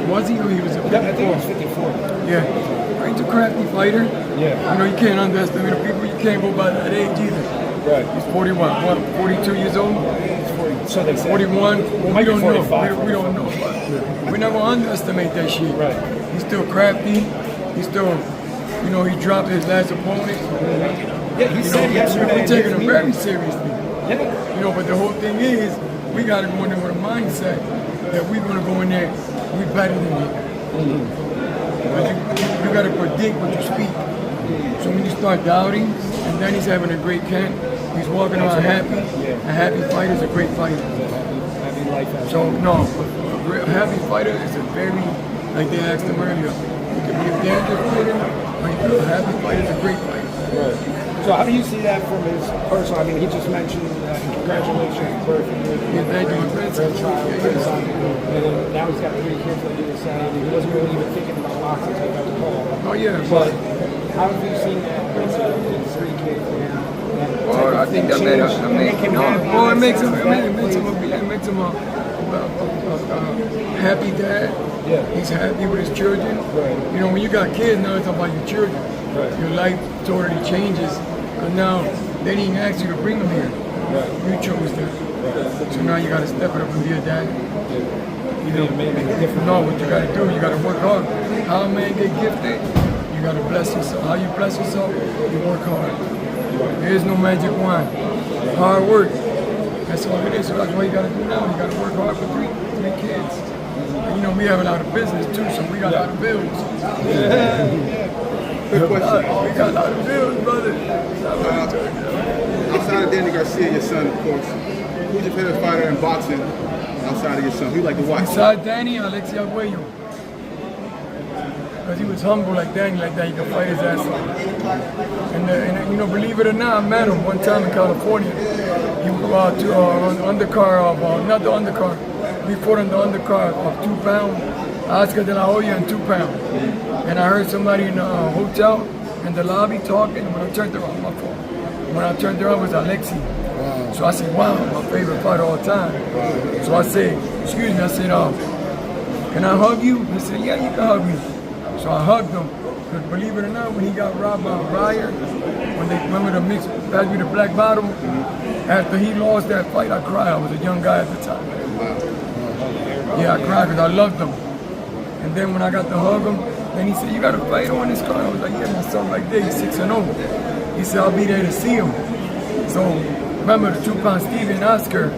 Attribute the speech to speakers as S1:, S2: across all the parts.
S1: Was he? Or he was a 54?
S2: I think he was 54.
S1: Yeah. He's a crafty fighter.
S2: Yeah.
S1: You know, you can't underestimate people. You can't go by that age either.
S2: Right.
S1: He's 42 years old?
S2: He's 40. So they say.
S1: 41?
S2: Well,
S1: We don't know.
S2: 45.
S1: We don't know. We're not going to underestimate that shit.
S2: Right.
S1: He's still crafty. He's still, you know, he dropped his last opponent.
S2: Yeah, he said yesterday.
S1: We're taking him very seriously.
S2: Yeah.
S1: You know, but the whole thing is, we got to go in there with a mindset that we're going to go in there, we better than you. You got to predict what you speak. So when you start doubting, and then he's having a great camp, he's walking around happy. A happy fighter is a great fighter.
S2: Happy life.
S1: So no, a happy fighter is a very, like they asked him earlier, you can be a dangerous fighter, or a happy fighter is a great fighter.
S2: Right. So how do you see that from his personal? I mean, he just mentioned congratulations, birthday,
S1: Yeah, thank you, my friend.
S2: grandchild, and then now he's got 3 kids, like you were saying. He wasn't really even thinking about boxing until he got the call.
S1: Oh yeah,
S2: But how have you seen that with his 3 kids now?
S1: well, I think that made him, well, it makes him a happy dad.
S2: Yeah.
S1: He's happy with his children.
S2: Right.
S1: You know, when you got kids, now it's about your children.
S2: Right.
S1: Your life totally changes. Because now, they didn't ask you to bring them here.
S2: Right.
S1: You chose them.
S2: Right.
S1: So now you got to step it up and be a dad.
S2: You know, maybe different.
S1: No, what you got to do, you got to work hard. How a man get gifted, you got to bless yourself. How you bless yourself, you work hard. There is no magic wand. Hard work. That's all it is. So that's what you got to do now. You got to work hard for three kids. And, you know, we have a lot of business too, so we got a lot of bills.
S3: Good question.
S1: We got a lot of bills, brother.
S3: Outside of Danny Garcia, your son, of course, who's your favorite fighter in boxing outside of your son? Who you like to watch?
S1: Besides Danny, Alexi Arguello. Because he was humble like Danny, like that, he could fight his ass off. And you know, believe it or not, I met him one time in California. He was on the undercard of, not the undercard, we fought on the undercard of 2 pounds. Oscar de la Hoya in 2 pounds. And I heard somebody in the hotel, in the lobby talking, when I turned around, my phone. When I turned around, it was Alexi.
S3: Wow.
S1: So I said, wow, my favorite fighter all the time. So I said, excuse me, I said, can I hug you? He said, yeah, you can hug me. So I hugged him. Because believe it or not, when he got robbed by Ryer, when they remember the mix, passed me the black bottle, after he lost that fight, I cried. I was a young guy at the time. Yeah, I cried because I loved him. And then when I got to hug him, then he said, you got a fight on this car? I was like, yeah, my son right there, he's 6-0. He said, I'll be there to see him. So remember the 2-pound Stevie and Oscar,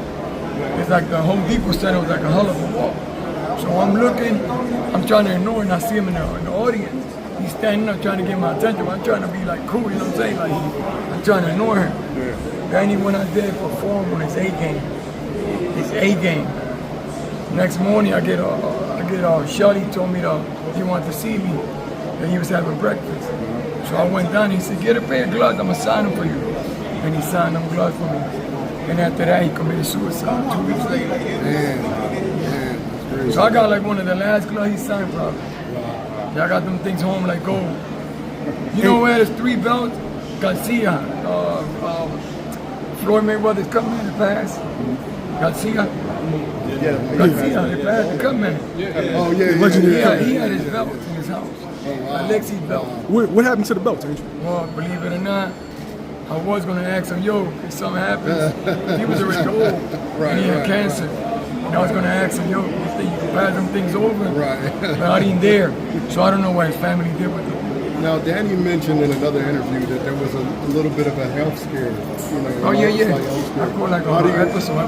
S1: it's like the Home Depot Center was like a hell of a walk. So I'm looking, I'm trying to ignore it, and I see him in the audience. He's standing up trying to get my attention. I'm trying to be like cool, you know what I'm saying? Like I'm trying to ignore him. Then he went out there and performed on his A game. His A game. Next morning I get Shelly told me he wanted to see me, that he was having breakfast. So I went down and he said, get a pair of gloves, I'm gonna sign them for you. And he signed them gloves for me. And after that he committed suicide 2 weeks later.
S3: Man,
S1: so I got like one of the last gloves he signed probably. Yeah, I got them things home like gold. You know where there's 3 belts? Garcia, Floyd Mayweather's cut man, the pass. Garcia. Garcia, the pass, the cut man.
S3: Oh yeah.
S1: He had his belt in his house. Alexi's belt.
S4: What happened to the belt, Angel?
S1: Well, believe it or not, I was gonna ask him, yo, if something happens, he was already old, and he had cancer. And I was gonna ask him, yo, you think you can pass them things over?
S3: Right.
S1: But I didn't dare. So I don't know what his family did with him.
S4: Now, Danny mentioned in another interview that there was a little bit of a health scare. You know,
S1: Oh yeah.
S4: I
S1: I call like a episode.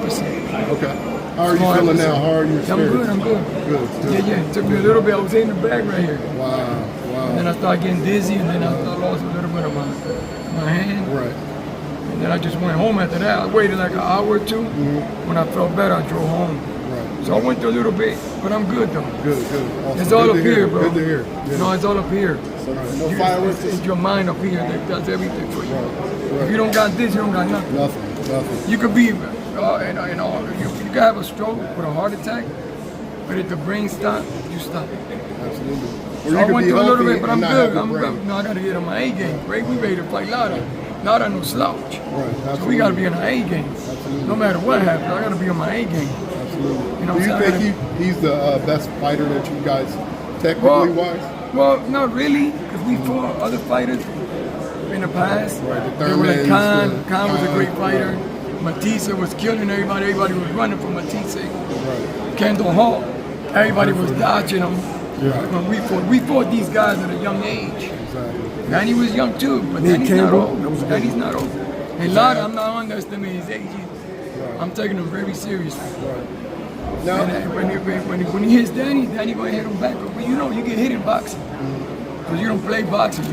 S4: Okay. How are you feeling now? How are you?
S1: I'm good.
S4: Good.
S1: Yeah. It took me a little bit. I was in the bag right here.
S4: Wow.
S1: And then I started getting dizzy, and then I lost a little bit of my hand.
S4: Right.
S1: And then I just went home after that. I waited like an hour or two. When I felt better, I drove home.
S4: Right.
S1: So I went through a little bit, but I'm good though.
S4: Good. Awesome.
S1: It's all
S4: Good
S1: up
S4: to
S1: here,
S4: hear.
S1: bro.
S4: Good to hear. Yeah.
S1: No, it's all up here.
S3: No fireworks.
S1: It's your mind up here that does everything for you.
S4: Right.
S1: If you don't got this, you don't got nothing.
S4: Nothing.
S1: You could be, you could have a stroke with a heart attack, but if the brain stops, you stop.
S4: Absolutely.
S1: So I went through a little bit, but I'm good. No, I got to get on my A game. Right? We ready to fight Lara. Lara no slouch.
S4: Right.
S1: So we got to be on our A game. No matter what happens, I got to be on my A game.
S4: Absolutely.
S1: You know
S4: Do you
S1: what I'm saying?
S4: think he's the best fighter that you guys technically wise?
S1: Well, not really, because we fought other fighters in the past.
S4: Right, the
S1: They were like
S4: Thurmans,
S1: Khan was a great
S4: Khan,
S1: fighter.
S4: right.
S1: Matisse was killing everybody. Everybody was running from Matisse.
S4: Right.
S1: Kendall Hall, everybody was dodging him.
S4: Yeah.
S1: When we fought these guys at a young age.
S4: Exactly.
S1: Danny was young too, but Danny's not old. Danny's not old. And Lara, I'm not underestimating his age either. I'm taking him very seriously.
S4: Right. Now,
S1: And when he hits Danny gonna hit him back. But you know, you get hit in boxing. Because you don't play boxing.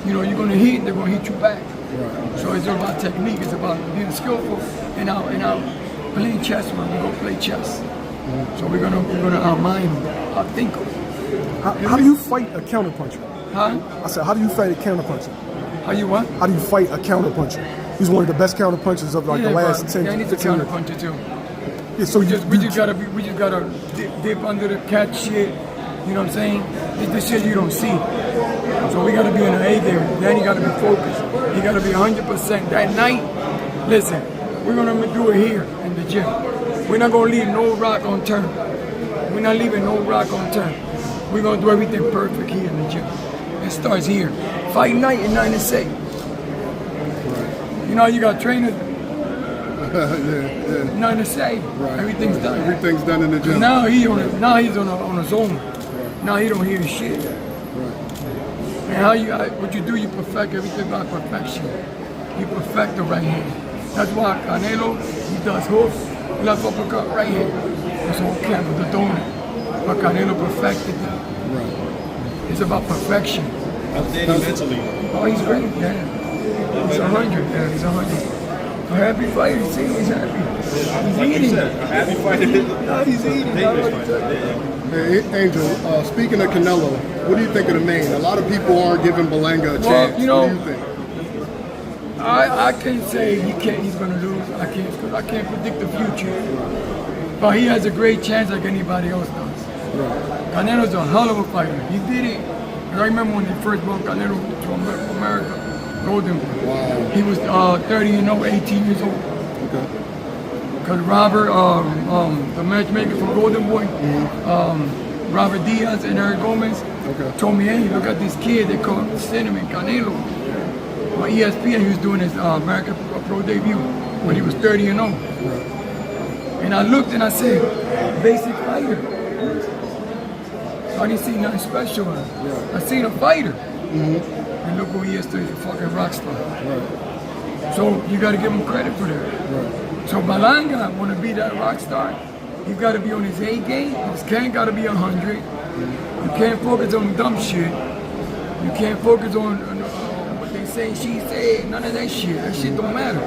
S1: You know, you're gonna hit, they're gonna hit you back.
S4: right.
S1: So it's all about technique, it's about being skillful and out playing chess when we go play chess. So we're gonna outmind him, outthink him.
S5: How do you fight a counterpuncher?
S1: Huh?
S5: I said, how do you fight a counterpuncher?
S1: How you what?
S5: How do you fight a counterpuncher? He's one of the best counterpunchers of like the last 10
S1: yeah,
S5: to
S1: he's a
S5: 15 years.
S1: counterpuncher too.
S5: Yeah, so
S1: We just gotta dip under the catch shit. You know what I'm saying? It's the shit you don't see. So we gotta be in an A game. Then you gotta be focused. You gotta be 100%. That night, listen, we're gonna do it here in the gym. We're not gonna leave no rock unturned. We're not leaving no rock unturned. We're gonna do everything perfect here in the gym. It starts here. Fight night and 9 to 6. You know, you got trainers.
S4: yeah.
S1: 9 to 6.
S4: Right.
S1: Everything's done.
S4: Everything's done in the gym.
S1: Now he's on a zone. Now he don't hear shit. And what you do, you perfect everything by perfection. You perfect the right hand. That's why Canelo, he does hook, left uppercut, right hand. That's all Canelo, the donut. But Canelo perfected that.
S4: Right.
S1: It's about perfection.
S6: How's Danny mentally?
S1: Oh, he's great, yeah. He's 100, yeah, he's 100. A happy fighter, see, he's happy. He's
S6: Like you
S1: eating.
S6: said, a happy fighter.
S1: No, he's eating.
S6: Dangerous fighter.
S4: Hey, Angel, speaking of Canelo, what do you think of the main? A lot of people aren't giving Berlanga a chance.
S1: you know,
S4: what do you think?
S1: I can't say he's going to lose. I can't, because I can't predict the future. But he has a great chance like anybody else does. Canelo's a hell of a fighter. He did it. I remember when he first brought Canelo to America, Golden Boy.
S4: Wow.
S1: He was 30-0, 18 years old.
S4: Okay.
S1: Because Robert, the matchmaker from Golden Boy, Robert Diaz and Eric Gomez, told me, hey, look at this kid, they call him Cinnamon Canelo. On ESPN, he was doing his American Pro debut when he was 30-0. And I looked and I said, basic fighter. So I didn't see nothing special in him. I seen a fighter. And look who he is today, he's a fucking rock star. So you got to give him credit for that. So Berlanga want to be that rock star. He's got to be on his A game. His can got to be 100. You can't focus on dumb shit. You can't focus on what they say, she said. None of that shit. That shit don't matter.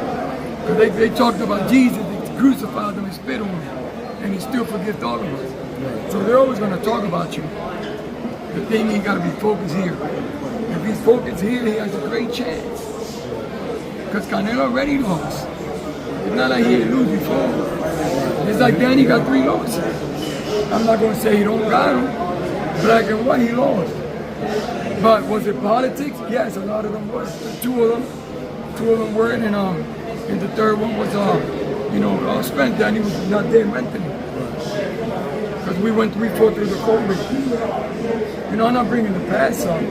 S1: Because they talked about Jesus. They crucified him and spit on him. And he still forgives all of us. So they're always going to talk about you. The thing, he got to be focused here. If he's focused here, he has a great chance. Because Canelo already lost. It's not like he didn't lose before. It's like Danny got 3 losses. I'm not going to say he don't got them. Black and white, he lost. But was it politics? Yes, a lot of them was. Two of them were, and the third one was, spent. Danny was not there mentally. Because we fought through the COVID. You know, I'm not bringing the past up.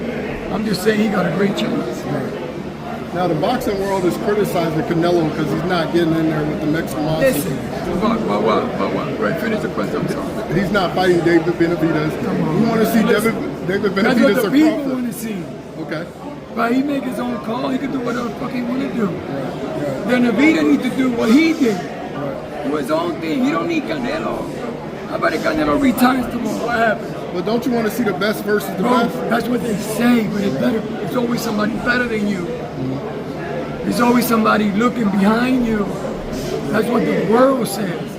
S1: I'm just saying he got a great chance.
S4: Now, the boxing world is criticizing Canelo because he's not getting in there with the Mexican monsters.
S1: Listen, but what? Right, finish the question, I'm sorry.
S4: He's not fighting David Benavidez.
S1: Come on.
S4: We want to see
S1: Listen,
S4: David
S1: That's
S4: Benavidez
S1: what
S4: or
S1: the people
S4: Crawford.
S1: want to see.
S4: Okay.
S1: But he make his own call. He can do whatever the fuck he want to do. Then Benavidez need to do what he did. Do his own thing. He don't need Canelo. How about if Canelo retires tomorrow? What happens?
S4: But don't you want to see the best versus the
S1: Bro,
S4: best?
S1: that's what they say, but it's always somebody better than you. There's always somebody looking behind you. That's what the world says.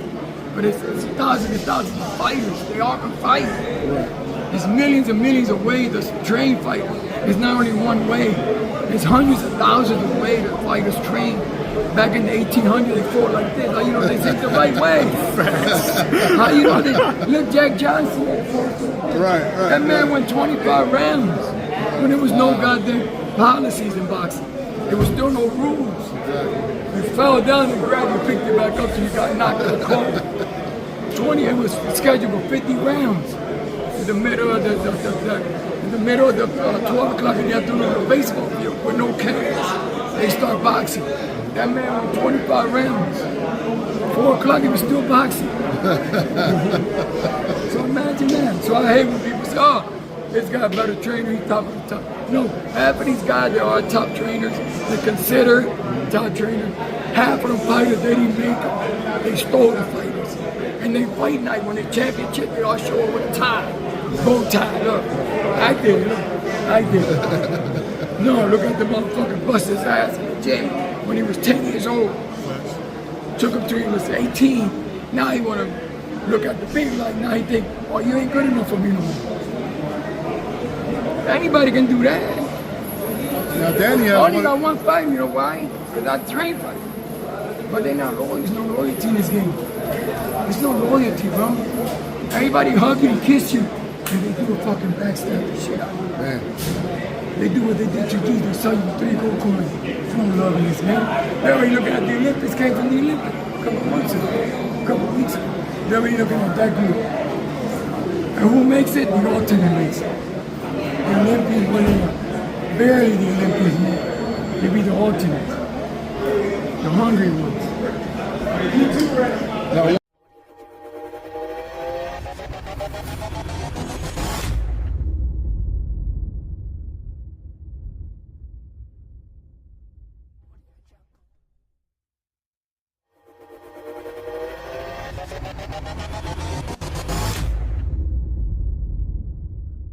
S1: But it's thousands and thousands of fighters. They all can fight. There's millions and millions of ways to train fighters. It's not only one way. There's hundreds of thousands of ways that fighters train. Back in the 1800s, they fought like this. How you know they think the right way? How you know they look Jack Johnson?
S4: Right.
S1: That man went 25 rounds when there was no goddamn policies in boxing. There was still no rules. You fell down and grabbed you, picked it back up till you got knocked out cold. 20. It was scheduled for 50 rounds. In the middle of the 12 o'clock in the afternoon on the baseball field with no cameras. They start boxing. That man went 25 rounds. 4 o'clock he was still boxing. So imagine that. So I hate when people say, oh, this guy a better trainer, he's top of the top. No, half of these guys, they are top trainers. They consider top trainers. Half of them fighters, they didn't make them. They stole the fighters. And they fight night when they championship, they all show up with a tie. Bow tie, look. I did it, look. I did it. No, look at the motherfucker bust his ass in the gym when he was 10 years old. Took him till he was 18. Now he want to look at the big light. Now he think, oh, you ain't good enough for me no more. Anybody can do that.
S4: Now, Danny
S1: I only
S4: has
S1: got one fight, you know why? Because I train fighters. But they not loyal. There's no loyalty in this game. There's no loyalty, bro. Everybody hug you and kiss you, and they do a fucking backstab the shit out of you.
S4: Man.
S1: They do what they did to you. They sell you 3 gold coins. There's no love in this, man. They're already looking at the Olympics. Came from the Olympics a couple months ago. A couple weeks ago. They're already looking at that group. And who makes it? The alternate makes it. The Olympians winning. Barely the Olympians make it. They be the alternates. The hungry ones.
S4: Now,